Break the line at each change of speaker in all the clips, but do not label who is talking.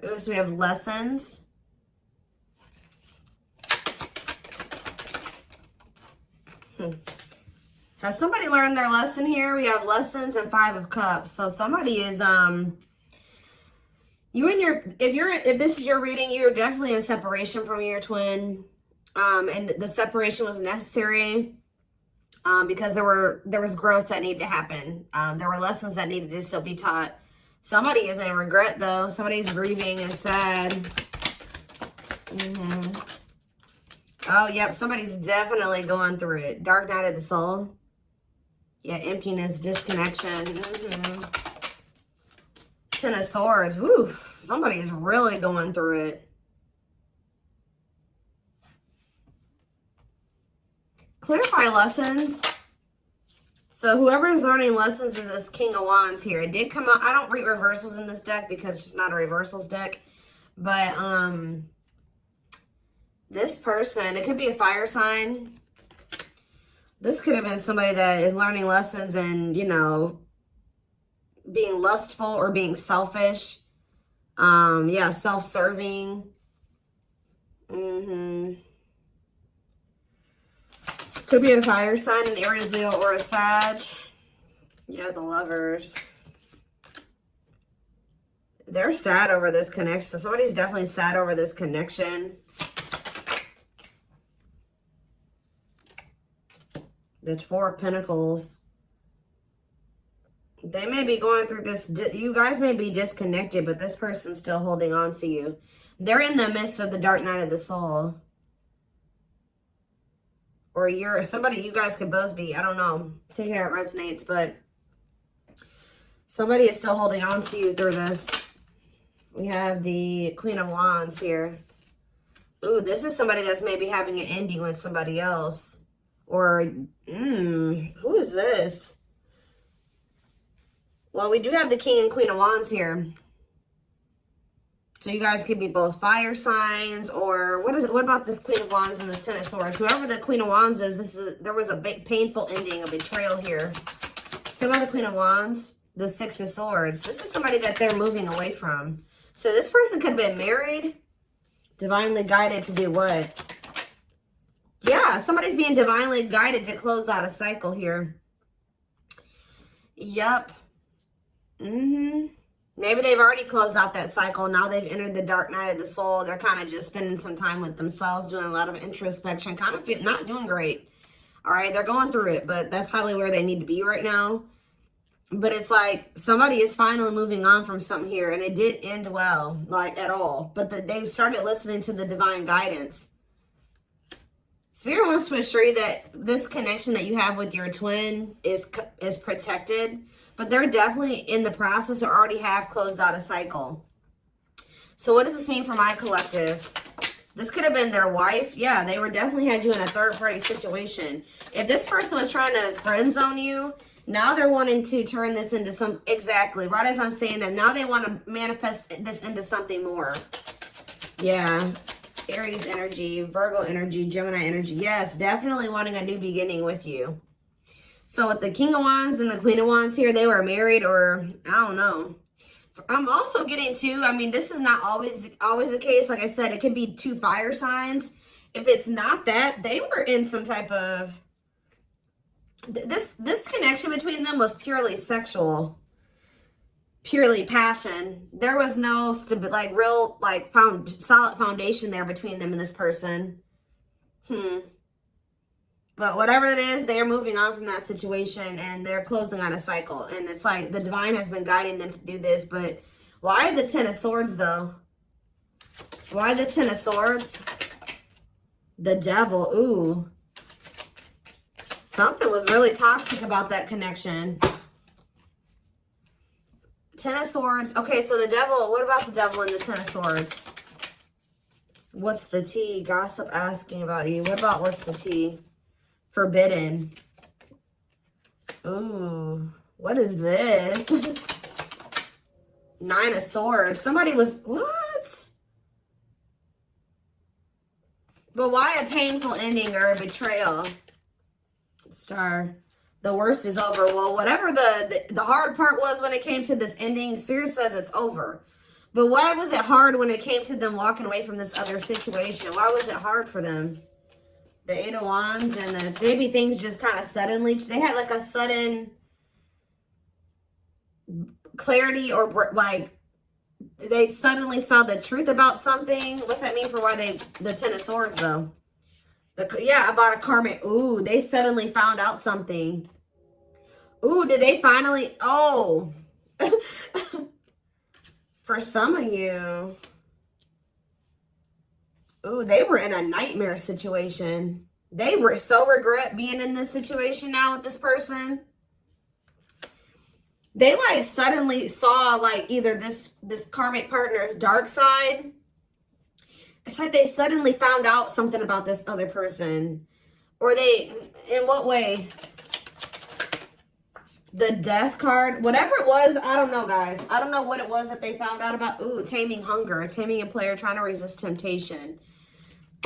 Ooh, so we have lessons. Has somebody learned their lesson here? We have lessons and 5 of Cups. So somebody is if this is your reading, you're definitely in separation from your twin. And the separation was necessary because there was growth that needed to happen. There were lessons that needed to still be taught. Somebody is in regret though. Somebody's grieving and sad. Oh, yep. Somebody's definitely going through it. Dark night of the soul. Yeah, emptiness, disconnection. Ten of Swords. Woo. Somebody is really going through it. Clarify lessons. So whoever is learning lessons is this King of Wands here. It did come out. I don't read reversals in this deck because it's not a reversals deck. But this person, it could be a fire sign. This could have been somebody that is learning lessons and, you know, being lustful or being selfish. Yeah, self-serving. Could be a fire sign, an Aries, Leo, or a Sag. Yeah, the Lovers. They're sad over this connection. Somebody's definitely sad over this connection. The 4 of Pentacles. They may be going through this. You guys may be disconnected, but this person's still holding on to you. They're in the midst of the dark night of the soul. Or you're somebody, you guys could both be. I don't know. Take care, it resonates, but somebody is still holding on to you through this. We have the Queen of Wands here. Ooh, this is somebody that's maybe having an ending with somebody else. Or, who is this? Well, we do have the King and Queen of Wands here. So you guys could be both fire signs, or what about this Queen of Wands and the Ten of Swords? Whoever the Queen of Wands is, there was a big painful ending, a betrayal here. So about the Queen of Wands, the Six of Swords. This is somebody that they're moving away from. So this person could have been married, divinely guided to do what? Yeah, somebody's being divinely guided to close out a cycle here. Yep. Maybe they've already closed out that cycle. Now they've entered the dark night of the soul. They're kind of just spending some time with themselves, doing a lot of introspection, kind of not doing great. All right, they're going through it, but that's probably where they need to be right now. But it's like somebody is finally moving on from something here, and it did end well, like at all. But they started listening to the divine guidance. Spirit wants to assure you that this connection that you have with your twin is protected, but they're definitely in the process or already have closed out a cycle. So what does this mean for my collective? This could have been their wife. Yeah, they were definitely had you in a third-party situation. If this person was trying to friend zone you, now they're wanting to turn this into some, exactly, right as I'm saying that, now they want to manifest this into something more. Yeah. Aries energy, Virgo energy, Gemini energy. Yes, definitely wanting a new beginning with you. So with the King of Wands and the Queen of Wands here, they were married, or I don't know. I'm also getting to, I mean, this is not always the case. Like I said, it could be 2 fire signs. If it's not that, they were in some type of, this connection between them was purely sexual. Purely passion. There was no real solid foundation there between them and this person. But whatever it is, they are moving on from that situation and they're closing on a cycle. And it's like the divine has been guiding them to do this. But why the Ten of Swords though? Why the Ten of Swords? The Devil. Ooh. Something was really toxic about that connection. Ten of Swords. Okay, so the Devil, what about the Devil and the Ten of Swords? What's the tea? Gossip asking about you. What about what's the tea? Forbidden. Ooh, what is this? Nine of Swords. Somebody was, what? But why a painful ending or a betrayal? Star. The worst is over. Well, whatever the hard part was when it came to this ending, Spirit says it's over. But why was it hard when it came to them walking away from this other situation? Why was it hard for them? The Eight of Wands and the, maybe things just kind of suddenly, they had like a sudden clarity, or like they suddenly saw the truth about something. What's that mean for why they, the Ten of Swords though? Yeah, about a karmic. Ooh, they suddenly found out something. Ooh, did they finally? Oh. For some of you. Ooh, they were in a nightmare situation. They were so regret being in this situation now with this person. They like suddenly saw like either this karmic partner's dark side. It's like they suddenly found out something about this other person. Or they, in what way? The Death card, whatever it was, I don't know, guys. I don't know what it was that they found out about. Ooh, taming hunger, taming a player trying to resist temptation.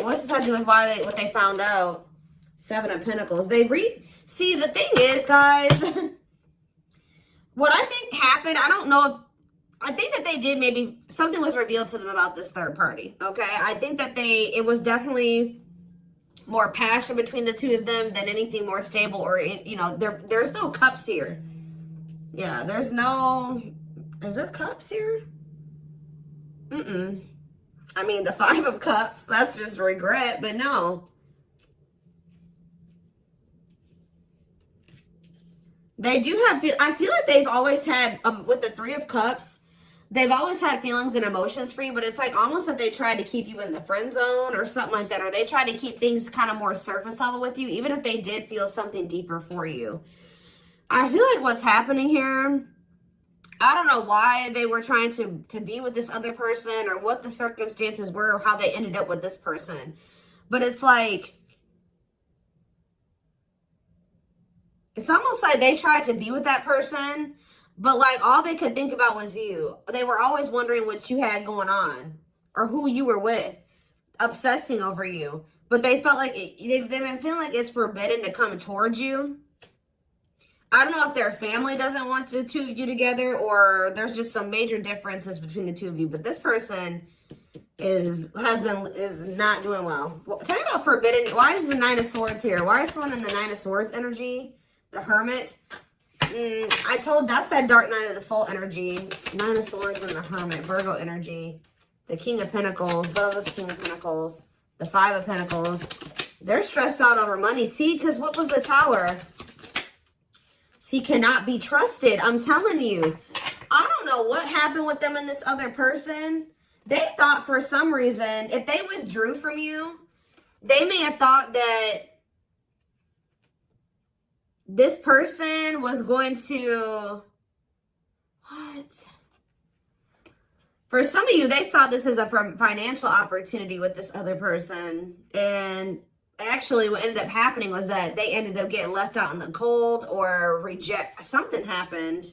What's this have to do with why what they found out? Seven of Pentacles. See, the thing is, guys, what I think happened, I don't know if, I think that they did, maybe something was revealed to them about this third party. Okay, I think that it was definitely more passion between the two of them than anything more stable, or, you know, there's no cups here. Yeah, there's no, is there cups here? I mean, the Five of Cups, that's just regret, but no. They do have, I feel like they've always had, with the Three of Cups, they've always had feelings and emotions for you, but it's like almost that they tried to keep you in the friend zone or something like that, or they tried to keep things kind of more surface level with you, even if they did feel something deeper for you. I feel like what's happening here, I don't know why they were trying to be with this other person, or what the circumstances were, or how they ended up with this person. But it's like, it's almost like they tried to be with that person, but like all they could think about was you. They were always wondering what you had going on, or who you were with, obsessing over you. But they felt like, they've been feeling like it's forbidden to come towards you. I don't know if their family doesn't want the two of you together, or there's just some major differences between the two of you. But this person is not doing well. Tell me about forbidden. Why is the Nine of Swords here? Why is someone in the Nine of Swords energy? The Hermit. That's that dark night of the soul energy. Nine of Swords and the Hermit. Virgo energy. The King of Pentacles. The King of Pentacles. The Five of Pentacles. They're stressed out over money. See, because what was the Tower? He cannot be trusted. I'm telling you. I don't know what happened with them and this other person. They thought for some reason, if they withdrew from you, they may have thought that this person was going to... What? For some of you, they saw this as a financial opportunity with this other person. And actually what ended up happening was that they ended up getting left out in the cold, or something happened.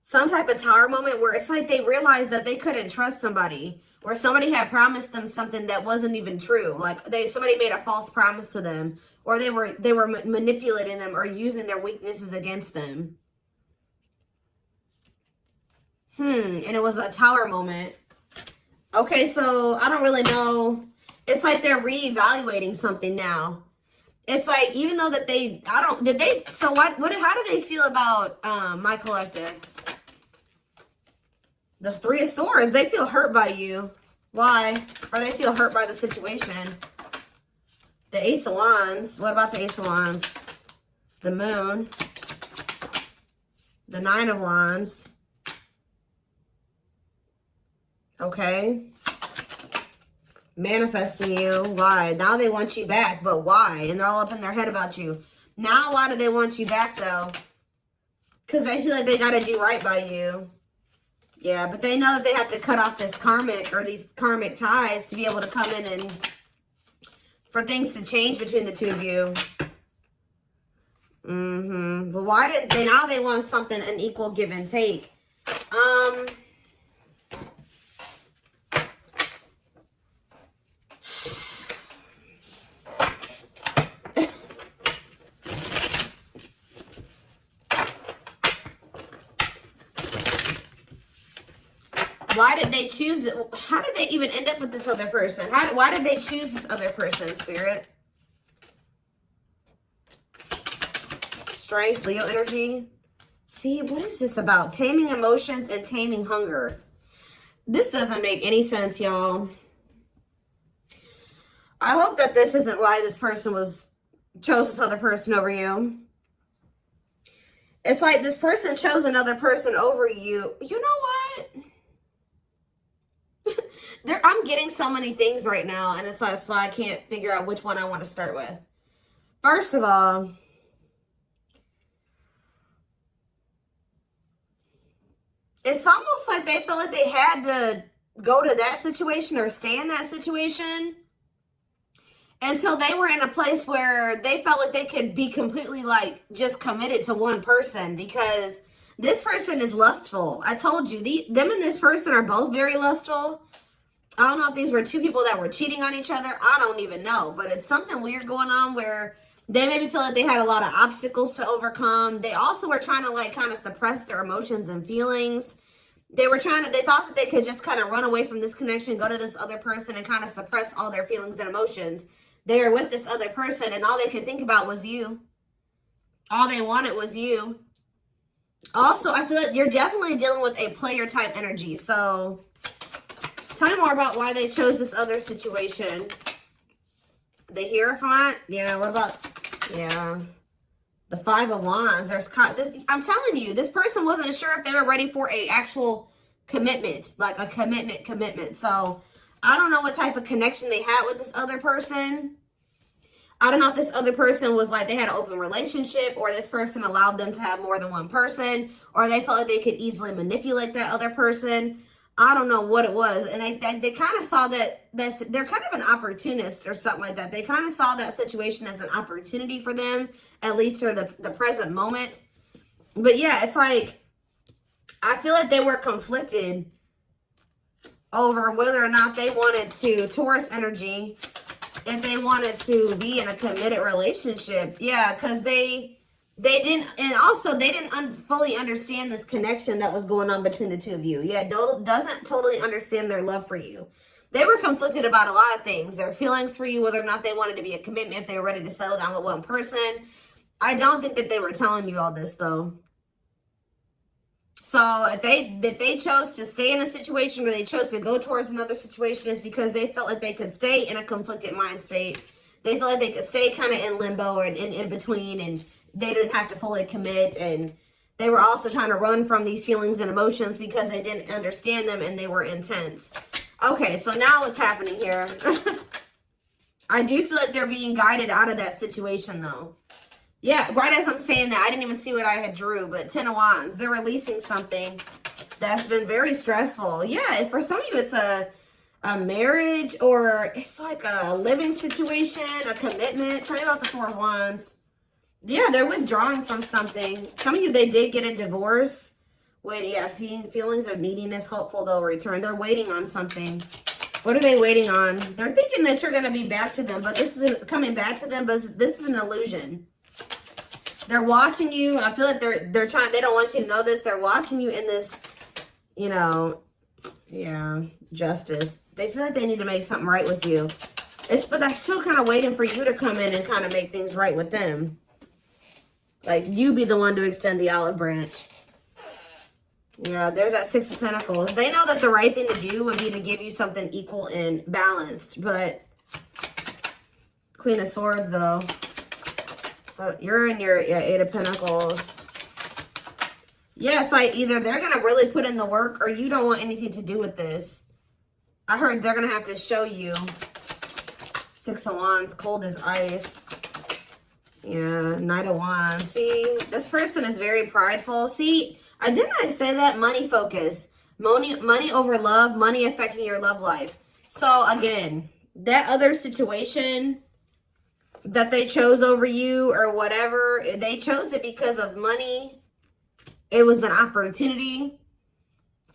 Some type of Tower moment where it's like they realized that they couldn't trust somebody, or somebody had promised them something that wasn't even true. Like somebody made a false promise to them, or they were manipulating them or using their weaknesses against them. And it was a Tower moment. Okay, so I don't really know. It's like they're reevaluating something now. It's like, even though that how do they feel about my collective? The Three of Swords, they feel hurt by you. Why? Or they feel hurt by the situation. The Ace of Wands, what about the Ace of Wands? The Moon. The Nine of Wands. Okay. Manifesting you. Why? Now they want you back, but why? And they're all up in their head about you. Now why do they want you back though? Because they feel like they got to do right by you. Yeah, but they know that they have to cut off this karmic, or these karmic ties, to be able to come in and for things to change between the two of you. But why did they, now they want something, an equal give and take. Why did they choose it? How did they even end up with this other person? Why did they choose this other person, Spirit? Strength, Leo energy. See, what is this about? Taming emotions and taming hunger. This doesn't make any sense, y'all. I hope that this isn't why this person chose this other person over you. It's like this person chose another person over you. You know what? I'm getting so many things right now, and that's why I can't figure out which one I want to start with. First of all, it's almost like they feel like they had to go to that situation or stay in that situation until they were in a place where they felt like they could be completely like just committed to one person, because this person is lustful. I told you, them and this person are both very lustful. I don't know if these were two people that were cheating on each other. I don't even know, but it's something weird going on where they maybe feel like they had a lot of obstacles to overcome. They also were trying to like kind of suppress their emotions and feelings. They thought that they could just kind of run away from this connection, go to this other person and kind of suppress all their feelings and emotions. They were with this other person and all they could think about was you. All they wanted was you. Also, I feel like you're definitely dealing with a player type energy. So tell me more about why they chose this other situation. The Hierophant. Yeah, what about, yeah. The Five of Wands. I'm telling you, this person wasn't sure if they were ready for a actual commitment. Like a commitment. So I don't know what type of connection they had with this other person. I don't know if this other person was like they had an open relationship, or this person allowed them to have more than one person, or they felt like they could easily manipulate that other person. I don't know what it was. And they kind of saw that they're kind of an opportunist or something like that. They kind of saw that situation as an opportunity for them, at least for the present moment. But yeah, it's like, I feel like they were conflicted over whether or not they wanted to, Taurus energy, if they wanted to be in a committed relationship. Yeah, because they didn't, and also they didn't fully understand this connection that was going on between the two of you. Yeah, doesn't totally understand their love for you. They were conflicted about a lot of things. Their feelings for you, whether or not they wanted to be a commitment, if they were ready to settle down with one person. I don't think that they were telling you all this, though. So if they chose to stay in a situation, or they chose to go towards another situation, is because they felt like they could stay in a conflicted mind state. They felt like they could stay kind of in limbo or in between, and they didn't have to fully commit. And they were also trying to run from these feelings and emotions because they didn't understand them and they were intense. Okay, so now what's happening here? I do feel like they're being guided out of that situation, though. Yeah, right as I'm saying that, I didn't even see what I had drew, but Ten of Wands. They're releasing something that's been very stressful. Yeah, for some of you, it's a marriage, or it's like a living situation, a commitment. Tell me about the Four of Wands. Yeah, they're withdrawing from something. Some of you, they did get a divorce. Wait, yeah, feelings of neediness, hopeful they'll return. They're waiting on something. What are they waiting on? They're thinking that you're going to be back to them, but this isn't coming back to them, but this is an illusion. They're watching you. I feel like they're trying, they don't want you to know this. They're watching you in this, you know, yeah, justice. They feel like they need to make something right with you. But they're still kind of waiting for you to come in and kind of make things right with them. Like, you be the one to extend the olive branch. Yeah, there's that Six of Pentacles. They know that the right thing to do would be to give you something equal and balanced. But Queen of Swords, though. You're in your Eight of Pentacles. Yeah, it's like either they're going to really put in the work, or you don't want anything to do with this. I heard they're going to have to show you. Six of Wands, cold as ice. Yeah, Knight of Wands. See, this person is very prideful. See, didn't I say that? Money focus. Money over love. Money affecting your love life. So, again, that other situation that they chose over you or whatever, they chose it because of money. It was an opportunity.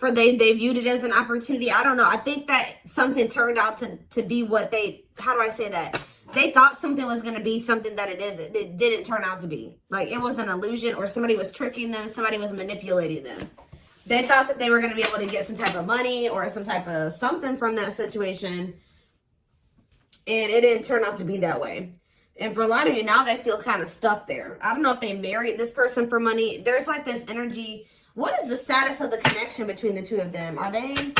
They viewed it as an opportunity. I don't know. I think that something turned out to be what how do I say that? They thought something was going to be something that it isn't. It didn't turn out to be. Like, it was an illusion, or somebody was tricking them. Somebody was manipulating them. They thought that they were going to be able to get some type of money or some type of something from that situation. And it didn't turn out to be that way. And for a lot of you, now they feel kind of stuck there. I don't know if they married this person for money. There's like this energy. What is the status of the connection between the two of them? Are they,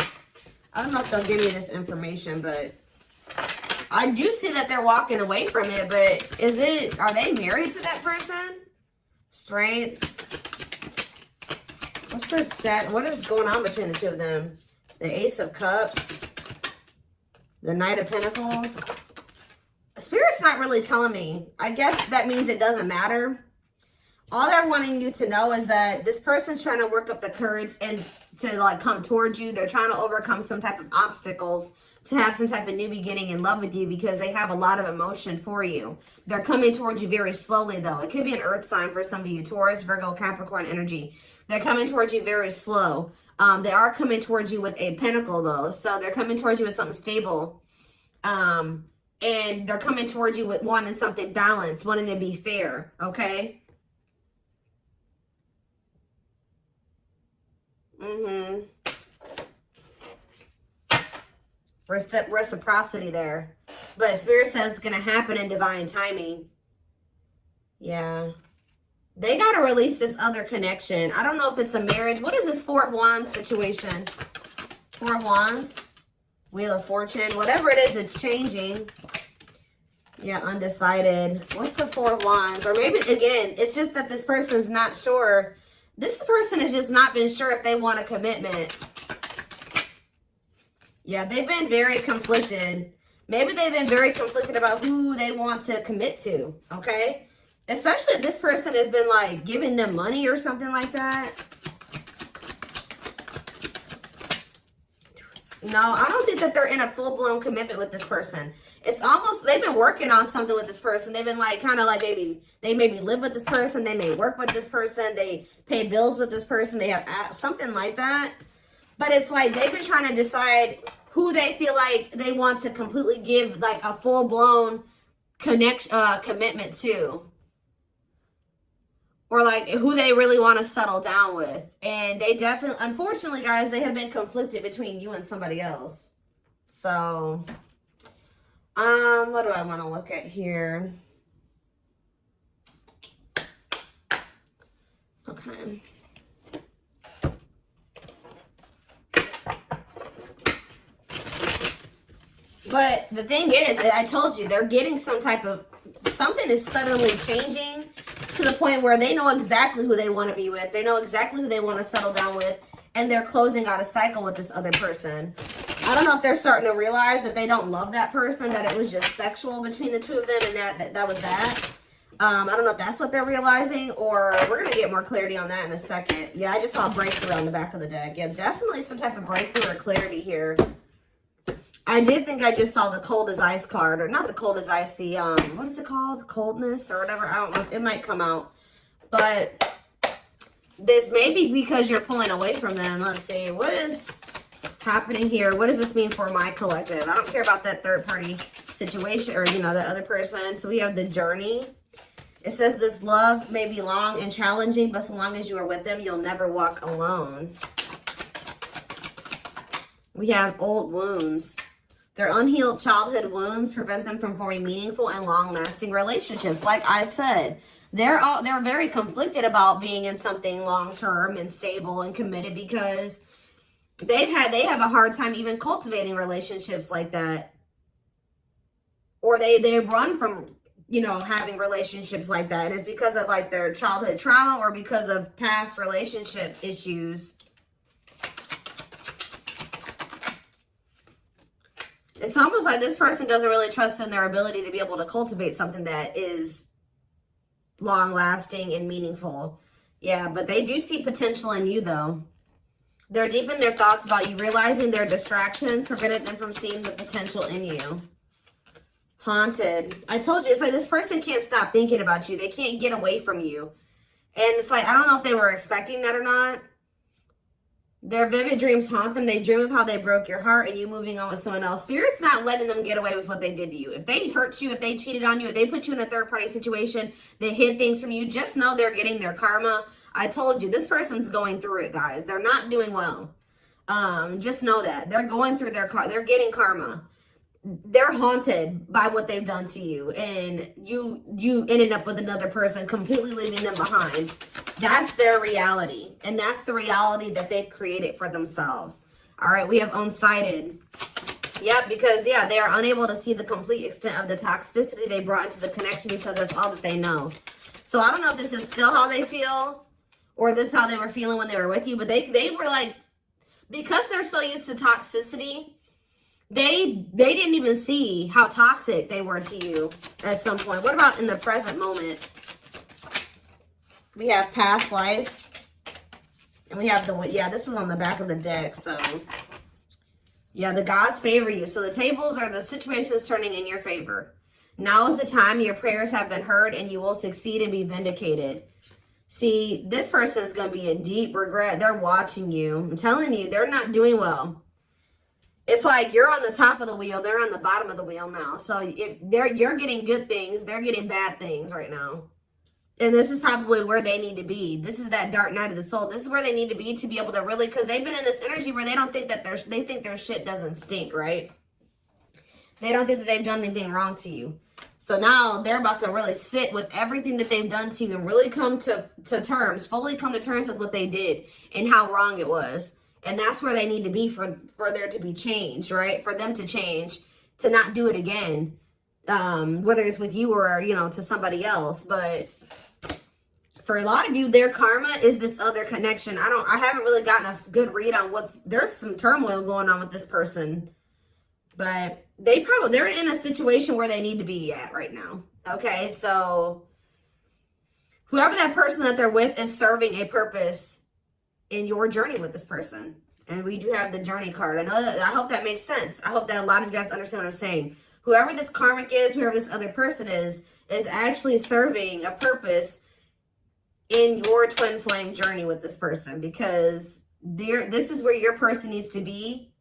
I don't know if they'll give me this information, but I do see that they're walking away from it. But is it, are they married to that person? Strength. What's the stat? What is going on between the two of them? The Ace of Cups. The Knight of Pentacles. Spirit's not really telling me. I guess that means it doesn't matter. All they're wanting you to know is that this person's trying to work up the courage and to like come towards you. They're trying to overcome some type of obstacles to have some type of new beginning in love with you because they have a lot of emotion for you. They're coming towards you very slowly though. It could be an earth sign for some of you. Taurus, Virgo, Capricorn energy. They're coming towards you very slow. They are coming towards you with a pentacle though. So they're coming towards you with something stable. And they're coming towards you with wanting something balanced, wanting to be fair, okay? Reciprocity there. But Spirit says it's going to happen in divine timing. Yeah. They got to release this other connection. I don't know if it's a marriage. What is this Four of Wands situation? Four of Wands. Wheel of Fortune. Whatever it is, it's changing. Yeah, undecided. What's the Four of Wands? Or maybe, again, it's just that this person's not sure. This person has just not been sure if they want a commitment. Yeah, they've been very conflicted. Maybe they've been very conflicted about who they want to commit to, okay? Especially if this person has been, like, giving them money or something like that. No, I don't think that they're in a full-blown commitment with this person. It's almost, they've been working on something with this person. They've been like, kind of like maybe, they maybe live with this person. They may work with this person. They pay bills with this person. They have something like that. But it's like, they've been trying to decide who they feel like they want to completely give like a full-blown commitment to. Or like who they really want to settle down with. And they definitely, unfortunately, guys, they have been conflicted between you and somebody else. So, what do I want to look at here? Okay. But the thing is, I told you, they're getting some type of, something is suddenly changing to the point where they know exactly who they want to be with. They know exactly who they want to settle down with. And they're closing out a cycle with this other person. I don't know if they're starting to realize that they don't love that person, that it was just sexual between the two of them, and that was that. I don't know if that's what they're realizing, or we're going to get more clarity on that in a second. Yeah, I just saw breakthrough on the back of the deck. Yeah, definitely some type of breakthrough or clarity here. I did think I just saw the cold as ice card, or not the cold as ice, the, what is it called? Coldness or whatever. I don't know. It might come out. But this may be because you're pulling away from them. Let's see. What is happening here? What does this mean for my collective? I don't care about that third party situation or, you know, the other person. So we have the Journey. It says this love may be long and challenging, but so long as you are with them, you'll never walk alone. We have Old Wounds. Their unhealed childhood wounds prevent them from forming meaningful and long-lasting relationships. Like I said, they're very conflicted about being in something long-term and stable and committed because they have a hard time even cultivating relationships like that. Or they run from, you know, having relationships like that. And it's because of like their childhood trauma or because of past relationship issues. It's almost like this person doesn't really trust in their ability to be able to cultivate something that is long-lasting and meaningful. Yeah, but they do see potential in you, though. They're deep in their thoughts about you, realizing their distractions prevented them from seeing the potential in you. Haunted. I told you, it's like this person can't stop thinking about you. They can't get away from you. And it's like, I don't know if they were expecting that or not. Their vivid dreams haunt them. They dream of how they broke your heart and you moving on with someone else. Spirit's not letting them get away with what they did to you. If they hurt you, if they cheated on you, if they put you in a third-party situation, they hid things from you, just know they're getting their karma. I told you, this person's going through it, guys. They're not doing well. Just know that. They're going through they're getting karma. They're haunted by what they've done to you, and you ended up with another person, completely leaving them behind. That's their reality, and that's the reality that they've created for themselves. All right, we have unsighted. Yep, because, yeah, they are unable to see the complete extent of the toxicity they brought into the connection because that's all that they know. So I don't know if this is still how they feel, or this is how they were feeling when they were with you, but they were like, because they're so used to toxicity, they didn't even see how toxic they were to you at some point. What about in the present moment? We have past life. And we have this was on the back of the deck. So, yeah, the gods favor you. So the tables are the situations turning in your favor. Now is the time your prayers have been heard and you will succeed and be vindicated. See, this person is going to be in deep regret. They're watching you. I'm telling you, they're not doing well. It's like you're on the top of the wheel. They're on the bottom of the wheel now. So if you're getting good things, they're getting bad things right now. And this is probably where they need to be. This is that dark night of the soul. This is where they need to be to be able to really, because they've been in this energy where they don't think that they think their shit doesn't stink, right? They don't think that they've done anything wrong to you. So now they're about to really sit with everything that they've done to you and really come to terms, fully come to terms with what they did and how wrong it was. And that's where they need to be for there to be change, right? For them to change, to not do it again, whether it's with you or, to somebody else. But for a lot of you, their karma is this other connection. I haven't really gotten a good read on there's some turmoil going on with this person. But they're in a situation where they need to be at right now. Okay, so whoever that person that they're with is serving a purpose in your journey with this person. And we do have the journey card. I hope that makes sense. I hope that a lot of you guys understand what I'm saying. Whoever this karmic is, whoever this other person is actually serving a purpose in your twin flame journey with this person, because this is where your person needs to be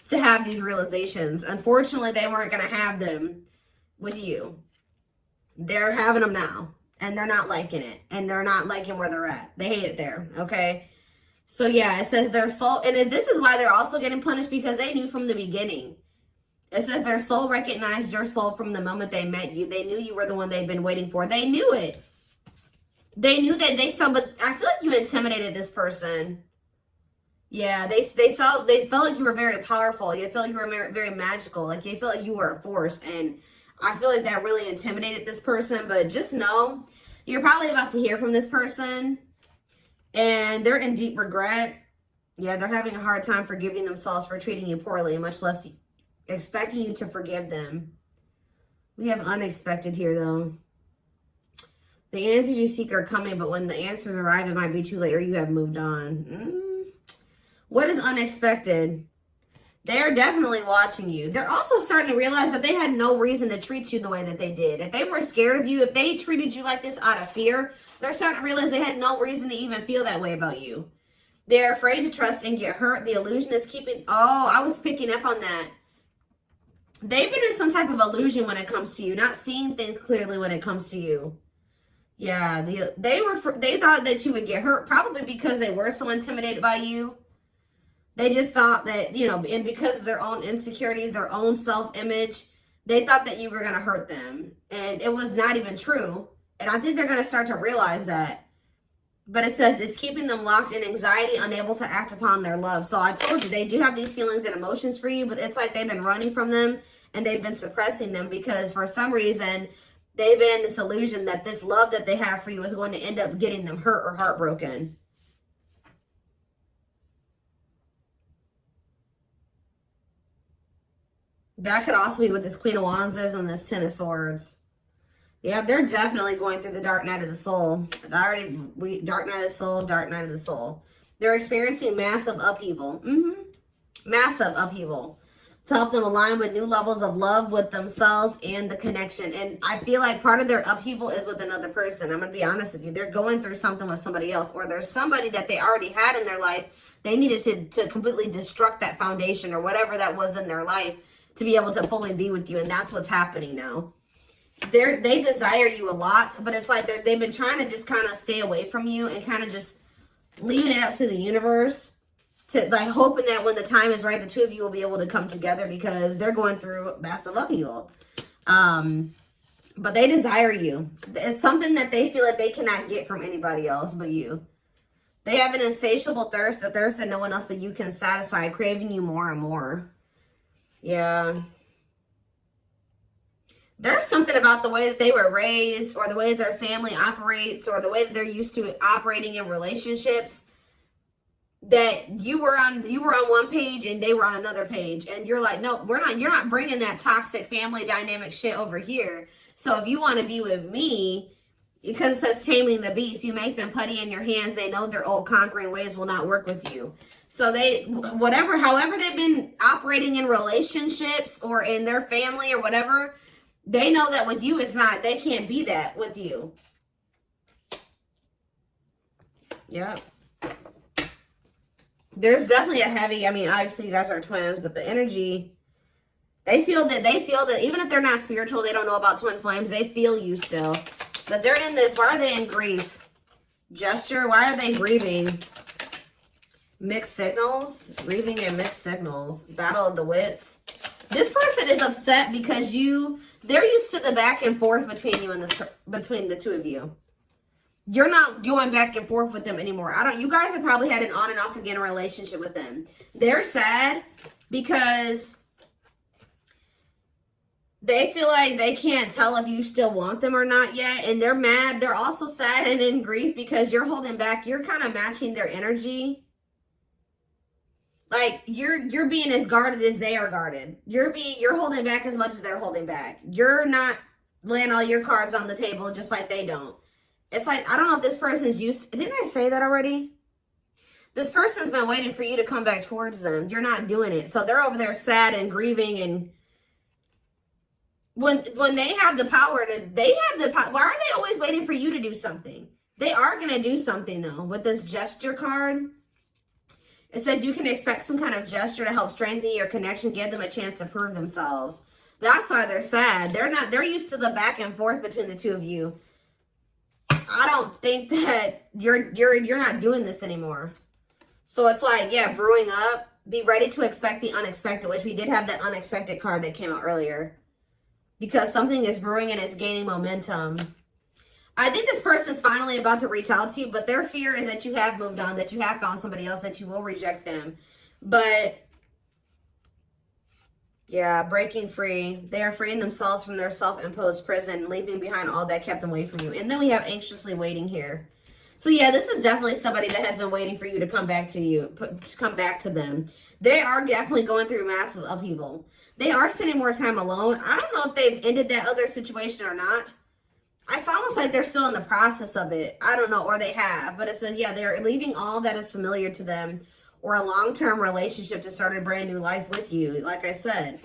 to have these realizations. Unfortunately, they weren't going to have them with you. They're having them now, and they're not liking it, and they're not liking where they're at. They hate it there, okay? So, yeah, it says their soul, and this is why they're also getting punished, because they knew from the beginning. It says their soul recognized your soul from the moment they met you. They knew you were the one they've been waiting for. They knew it. They knew that but I feel like you intimidated this person. Yeah, they felt like you were very powerful. You felt like you were very magical. Like you felt like you were a force. And I feel like that really intimidated this person. But just know, you're probably about to hear from this person. And they're in deep regret. Yeah, they're having a hard time forgiving themselves for treating you poorly, much less expecting you to forgive them. We have unexpected here, though. The answers you seek are coming, but when the answers arrive, it might be too late or you have moved on. What is unexpected? They're definitely watching you. They're also starting to realize that they had no reason to treat you the way that they did. If they were scared of you, if they treated you like this out of fear, they're starting to realize they had no reason to even feel that way about you. They're afraid to trust and get hurt. The illusion is keeping... Oh, I was picking up on that. They've been in some type of illusion when it comes to you, not seeing things clearly when it comes to you. Yeah, they thought that you would get hurt, probably because they were so intimidated by you. They just thought that, and because of their own insecurities, their own self-image, they thought that you were going to hurt them. And it was not even true. And I think they're going to start to realize that. But it says it's keeping them locked in anxiety, unable to act upon their love. So I told you, they do have these feelings and emotions for you, but it's like they've been running from them and they've been suppressing them because for some reason, they've been in this illusion that this love that they have for you is going to end up getting them hurt or heartbroken. That could also be what this Queen of Wands is and this Ten of Swords. Yeah, they're definitely going through the dark night of the soul. Dark night of the soul, dark night of the soul. They're experiencing massive upheaval. Massive upheaval. To help them align with new levels of love with themselves and the connection. And I feel like part of their upheaval is with another person. I'm going to be honest with you. They're going through something with somebody else. Or there's somebody that they already had in their life. They needed to completely destruct that foundation or whatever that was in their life to be able to fully be with you. And that's what's happening now. They desire you a lot, but it's like they've been trying to just kind of stay away from you and kind of just leaving it up to the universe, to like hoping that when the time is right, the two of you will be able to come together, because they're going through massive upheaval. But they desire you. It's something that they feel like they cannot get from anybody else but you. They have an insatiable thirst, a thirst that no one else but you can satisfy, craving you more and more. Yeah. There's something about the way that they were raised, or the way that their family operates, or the way that they're used to operating in relationships, that you were on one page and they were on another page, and you're like, no, you're not bringing that toxic family dynamic shit over here. So if you want to be with me, because it says taming the beast, you make them putty in your hands. They know their old conquering ways will not work with you. So however they've been operating in relationships or in their family or whatever, they know that with you they can't be that with you. Yeah. There's definitely a heavy, I mean, obviously you guys are twins, but the energy, they feel that even if they're not spiritual, they don't know about twin flames, they feel you still. But they're in this, why are they in grief? Gesture, why are they grieving? Mixed signals, grieving and mixed signals. Battle of the wits. This person is upset because they're used to the back and forth between you and between the two of you. You're not going back and forth with them anymore. You guys have probably had an on and off again relationship with them. They're sad because they feel like they can't tell if you still want them or not yet. And they're mad. They're also sad and in grief because you're holding back. You're kind of matching their energy. Like you're being as guarded as they are guarded. You're holding back as much as they're holding back. You're not laying all your cards on the table just like they don't. It's like, I don't know if this person's didn't I say that already? This person's been waiting for you to come back towards them. You're not doing it. So they're over there sad and grieving, and when they have the power why are they always waiting for you to do something? They are going to do something though. With this gesture card, it says you can expect some kind of gesture to help strengthen your connection, give them a chance to prove themselves. That's why they're sad. They're used to the back and forth between the two of you. I don't think that you're not doing this anymore. So it's like, yeah, brewing up. Be ready to expect the unexpected, which we did have that unexpected card that came out earlier. Because something is brewing and it's gaining momentum. I think this person's finally about to reach out to you, but their fear is that you have moved on, that you have found somebody else, that you will reject them. But yeah, breaking free. They are freeing themselves from their self-imposed prison, leaving behind all that kept them away from you. And then we have anxiously waiting here. So yeah, this is definitely somebody that has been waiting for you to come back to you, come back to them. They are definitely going through massive upheaval. They are spending more time alone. I don't know if they've ended that other situation or not. It's almost like they're still in the process of it. I don't know, or they have. But it says, yeah, they're leaving all that is familiar to them, or a long-term relationship to start a brand new life with you. Like I said,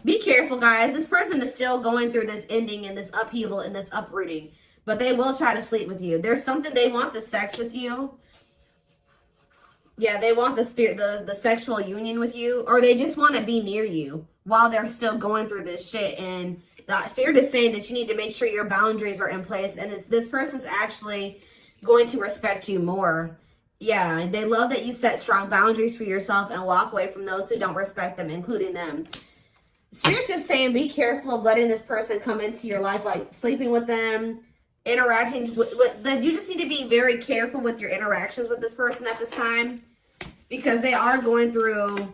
be careful, guys. This person is still going through this ending and this upheaval and this uprooting, but they will try to sleep with you. There's something, they want the sex with you. Yeah, they want the sexual union with you, or they just want to be near you while they're still going through this shit. And the spirit is saying that you need to make sure your boundaries are in place, and this person's actually going to respect you more. Yeah, they love that you set strong boundaries for yourself and walk away from those who don't respect them, including them. Spirit's just saying, be careful of letting this person come into your life, like sleeping with them, interacting with them. You just need to be very careful with your interactions with this person at this time, because they are going through,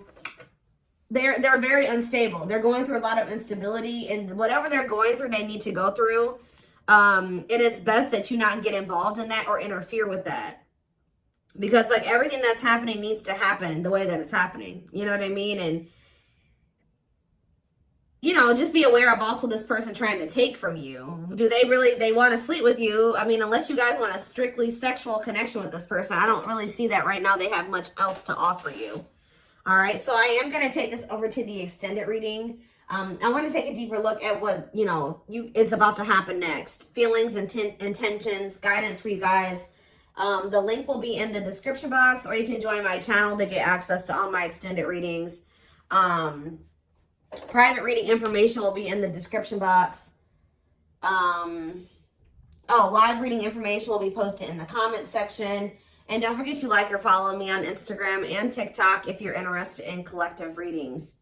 they're very unstable. They're going through a lot of instability, and whatever they're going through, they need to go through. And it's best that you not get involved in that or interfere with that. Because like everything that's happening needs to happen the way that it's happening. You know what I mean? And, you know, just be aware of also this person trying to take from you. Do they want to sleep with you? I mean, unless you guys want a strictly sexual connection with this person, I don't really see that right now. They have much else to offer you. All right. So I am going to take this over to the extended reading. I want to take a deeper look at what, you know, is about to happen next. Feelings, intentions, guidance for you guys. The link will be in the description box, or you can join my channel to get access to all my extended readings. Private reading information will be in the description box. Oh, live reading information will be posted in the comment section. And don't forget to like or follow me on Instagram and TikTok if you're interested in collective readings.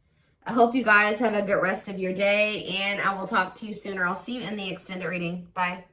I hope you guys have a good rest of your day, and I will talk to you soon, or I'll see you in the extended reading. Bye.